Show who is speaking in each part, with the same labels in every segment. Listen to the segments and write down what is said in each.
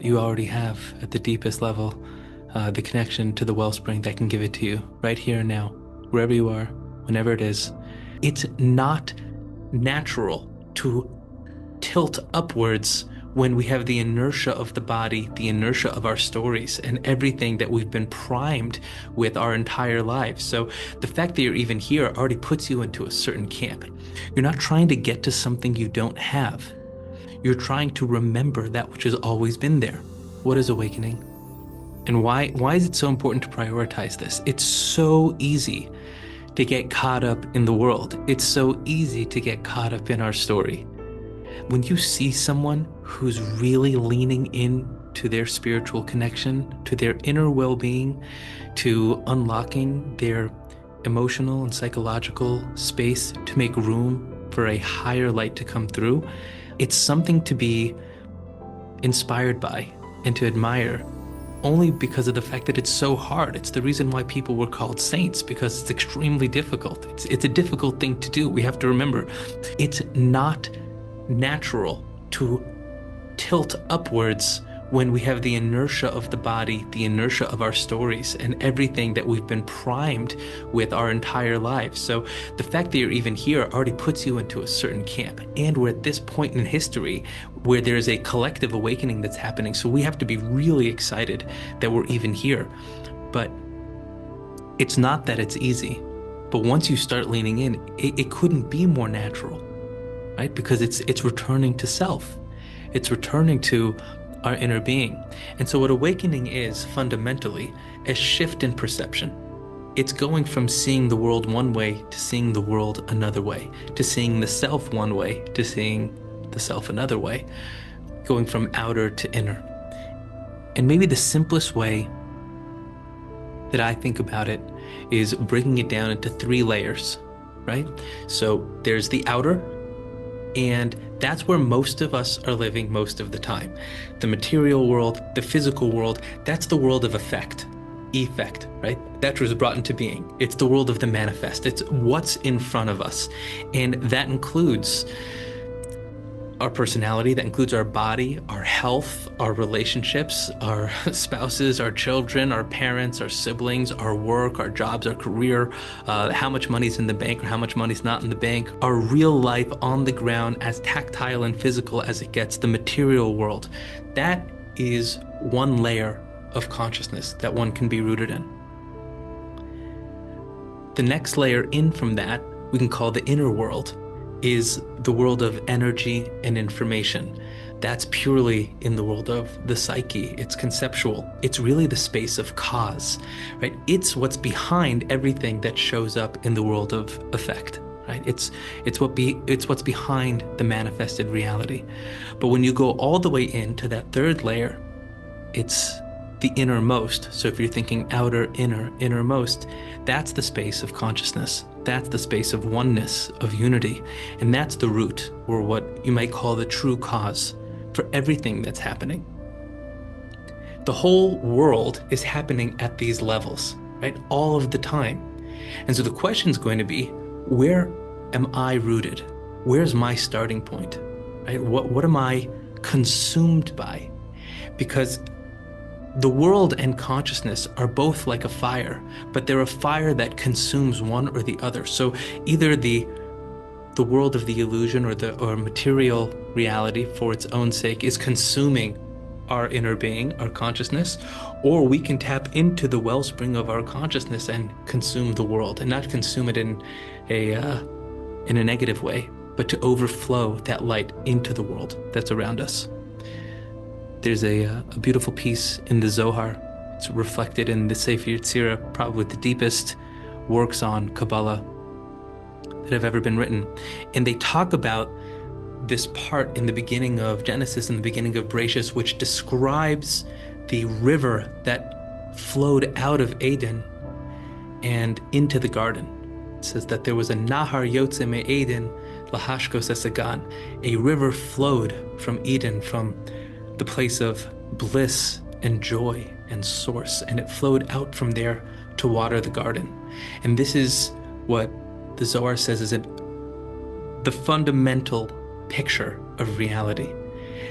Speaker 1: You already have, at the deepest level, the connection to the wellspring that can give it to you right here and now, wherever you are, whenever it is. It's not natural to tilt upwards when we have the inertia of the body, the inertia of our stories, and everything that we've been primed with our entire lives. So the fact that you're even here already puts you into a certain camp. You're not trying to get to something you don't have. You're trying to remember that which has always been there. What is awakening? And why is it so important to prioritize this? It's so easy to get caught up in the world. It's so easy to get caught up in our story. When you see someone who's really leaning in to their spiritual connection, to their inner well-being, to unlocking their emotional and psychological space to make room for a higher light to come through, it's something to be inspired by and to admire, only because of the fact that it's so hard. It's the reason why people were called saints, because it's extremely difficult. It's a difficult thing to do. We have to remember, it's not natural to tilt upwards when we have the inertia of the body, the inertia of our stories, and everything that we've been primed with our entire lives. So the fact that you're even here already puts you into a certain camp. And we're at this point in history where there's a collective awakening that's happening. So we have to be really excited that we're even here. But it's not that it's easy. But once you start leaning in, it couldn't be more natural, right? Because it's returning to self. It's returning to our inner being. And so what awakening is fundamentally a shift in perception. It's going from seeing the world one way to seeing the world another way, to seeing the self one way to seeing the self another way, going from outer to inner. And maybe the simplest way that I think about it is breaking it down into 3 layers, right? So there's the outer, and that's where most of us are living most of the time. The material world, the physical world, that's the world of effect, right? That was brought into being. It's the world of the manifest. It's what's in front of us. And that includes our personality, that includes our body, our health, our relationships, our spouses, our children, our parents, our siblings, our work, our jobs, our career, how much money's in the bank or how much money's not in the bank, our real life on the ground, as tactile and physical as it gets, the material world. That is one layer of consciousness that one can be rooted in. The next layer in from that, we can call the inner world, is the world of energy and information. That's purely in the world of the psyche. It's conceptual. It's really the space of cause, right? It's what's behind everything that shows up in the world of effect, right? It's what's behind the manifested reality. But when you go all the way into that 3rd layer, it's the innermost. So if you're thinking outer, inner, innermost, that's the space of consciousness. That's the space of oneness, of unity. And that's the root, or what you might call the true cause for everything that's happening. The whole world is happening at these levels, right? All of the time. And so the question is going to be, where am I rooted? Where's my starting point, right? What am I consumed by? Because the world and consciousness are both like a fire, but they're a fire that consumes one or the other. So either the world of the illusion or material reality for its own sake is consuming our inner being, our consciousness, or we can tap into the wellspring of our consciousness and consume the world, and not consume it in a negative way, but to overflow that light into the world that's around us. There's a beautiful piece in the Zohar. It's reflected in the Sefer Yetzirah, probably the deepest works on Kabbalah that have ever been written. And they talk about this part in the beginning of Genesis, in the beginning of Bereshit, which describes the river that flowed out of Eden and into the garden. It says that there was a Nahar Yotze Me'eden Lahashkos Esagan. A river flowed from Eden, from the place of bliss and joy and source, and it flowed out from there to water the garden. And this is what the Zohar says is the fundamental picture of reality.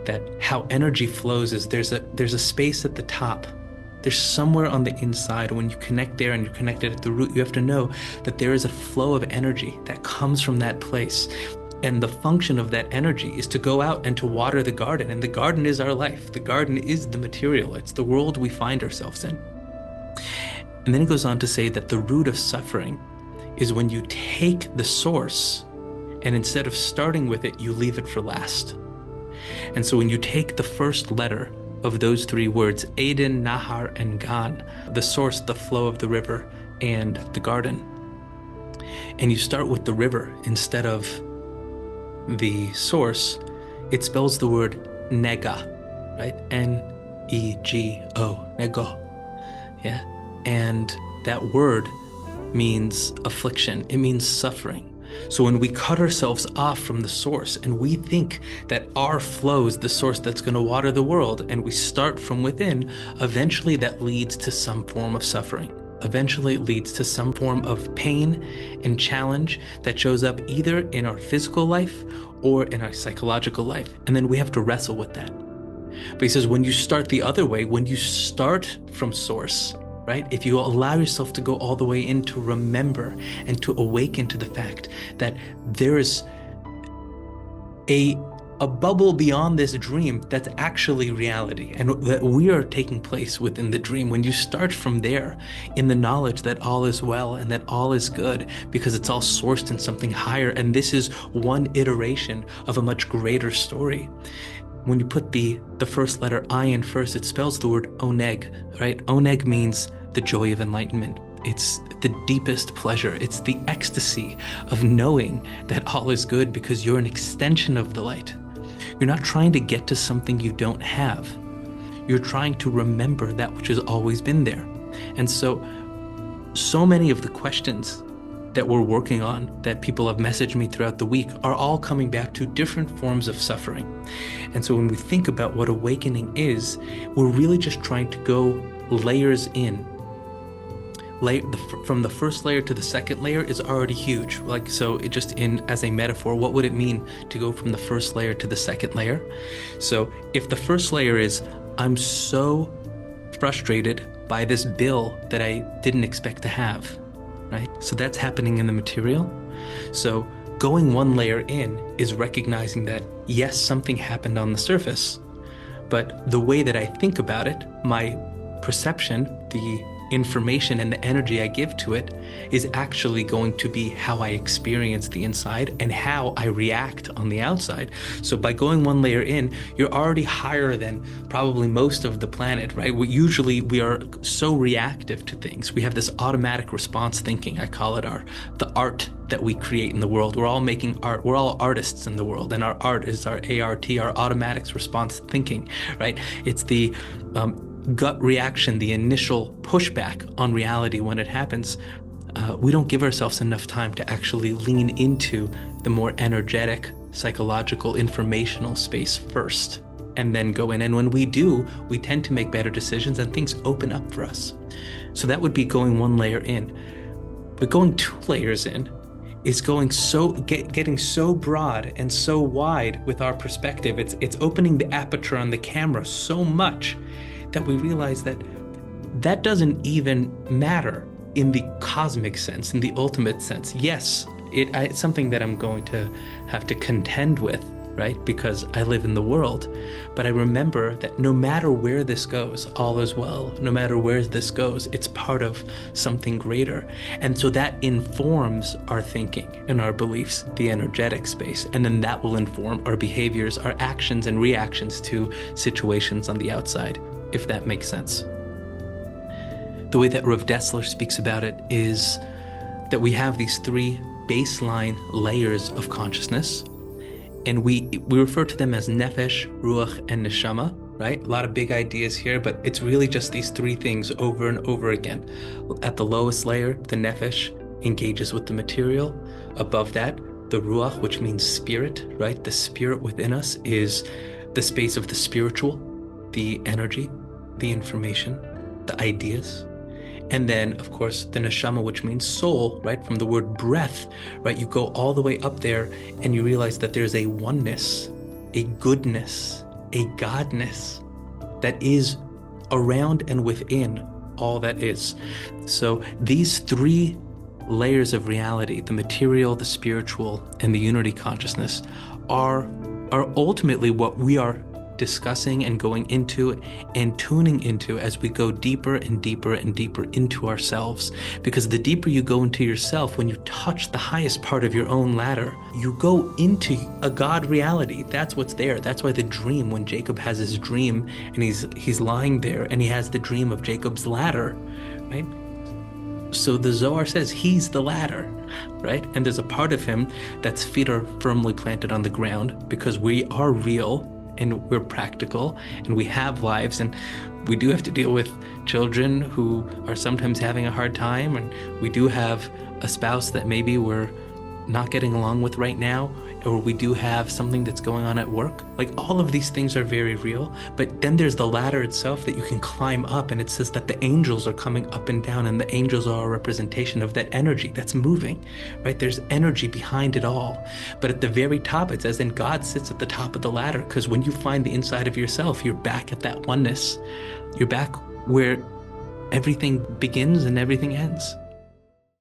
Speaker 1: that how energy flows is there's a space at the top. There's somewhere on the inside. When you connect there and you're connected at the root, you have to know that there is a flow of energy that comes from that place. And the function of that energy is to go out and to water the garden. And the garden is our life. The garden is the material. It's the world we find ourselves in. And then it goes on to say that the root of suffering is when you take the source and instead of starting with it, you leave it for last. And so when you take the first letter of those three words, Eden, Nahar, and Gan, the source, the flow of the river, and the garden, and you start with the river instead of the source, it spells the word nega, right? N-E-G-O, nego, yeah? And that word means affliction. It means suffering. So when we cut ourselves off from the source and we think that our flow is the source that's going to water the world, and we start from within, eventually that leads to some form of suffering. Eventually it leads to some form of pain and challenge that shows up either in our physical life or in our psychological life. And then we have to wrestle with that. But he says, when you start the other way, when you start from source, right? If you allow yourself to go all the way in to remember and to awaken to the fact that there is a bubble beyond this dream that's actually reality, and that we are taking place within the dream. When you start from there in the knowledge that all is well and that all is good because it's all sourced in something higher, and this is one iteration of a much greater story. When you put the first letter I in first, it spells the word oneg, right? Oneg means the joy of enlightenment. It's the deepest pleasure. It's the ecstasy of knowing that all is good because you're an extension of the light. You're not trying to get to something you don't have. You're trying to remember that which has always been there. And so many of the questions that we're working on, that people have messaged me throughout the week, are all coming back to different forms of suffering. And so when we think about what awakening is, we're really just trying to go layers in. From the first layer to the second layer is already huge. Like, so it just as a metaphor, what would it mean to go from the first layer to the second layer? So if the first layer is, I'm so frustrated by this bill that I didn't expect to have, right? So that's happening in the material. So going one layer in is recognizing that, yes, something happened on the surface, but the way that I think about it, my perception, the information and the energy I give to it is actually going to be how I experience the inside and how I react on the outside. So by going one layer in, you're already higher than probably most of the planet, right? Usually we are so reactive to things. We have this automatic response thinking. I call it the art that we create in the world. We're all making art. We're all artists in the world, and our art is our ART, our automatic response thinking, right? It's the gut reaction, the initial pushback on reality when it happens. We don't give ourselves enough time to actually lean into the more energetic, psychological, informational space first, and then go in. And when we do, we tend to make better decisions and things open up for us. So that would be going one layer in. But going two layers in is getting so broad and so wide with our perspective. It's opening the aperture on the camera so much that we realize that doesn't even matter in the cosmic sense, in the ultimate sense. Yes, it's something that I'm going to have to contend with, right? Because I live in the world. But I remember that no matter where this goes, all is well. No matter where this goes, it's part of something greater. And so that informs our thinking and our beliefs, the energetic space. And then that will inform our behaviors, our actions and reactions to situations on the outside, if that makes sense. The way that Rav Dessler speaks about it is that we have these three baseline layers of consciousness, and we refer to them as nefesh, ruach, and neshama, right? A lot of big ideas here, but it's really just these three things over and over again. At the lowest layer, the nefesh engages with the material. Above that, the ruach, which means spirit, right? The spirit within us is the space of the spiritual, the energy, the information, the ideas. And then, of course, the neshama, which means soul, right? From the word breath, right? You go all the way up there and you realize that there's a oneness, a goodness, a godness that is around and within all that is. So these three layers of reality, the material, the spiritual, and the unity consciousness, are ultimately what we are discussing and going into and tuning into as we go deeper and deeper and deeper into ourselves. Because the deeper you go into yourself, when you touch the highest part of your own ladder, you go into a God reality. That's what's there. That's why the dream, when Jacob has his dream and he's lying there and he has the dream of Jacob's ladder, right? So the Zohar says he's the ladder, right? And there's a part of him that's feet are firmly planted on the ground because we are real and we're practical and we have lives, and we do have to deal with children who are sometimes having a hard time, and we do have a spouse that maybe we're not getting along with right now, or we do have something that's going on at work. Like, all of these things are very real, but then there's the ladder itself that you can climb up, and it says that the angels are coming up and down, and the angels are a representation of that energy that's moving, right? There's energy behind it all. But at the very top, it says, and God sits at the top of the ladder, because when you find the inside of yourself, you're back at that oneness. You're back where everything begins and everything ends.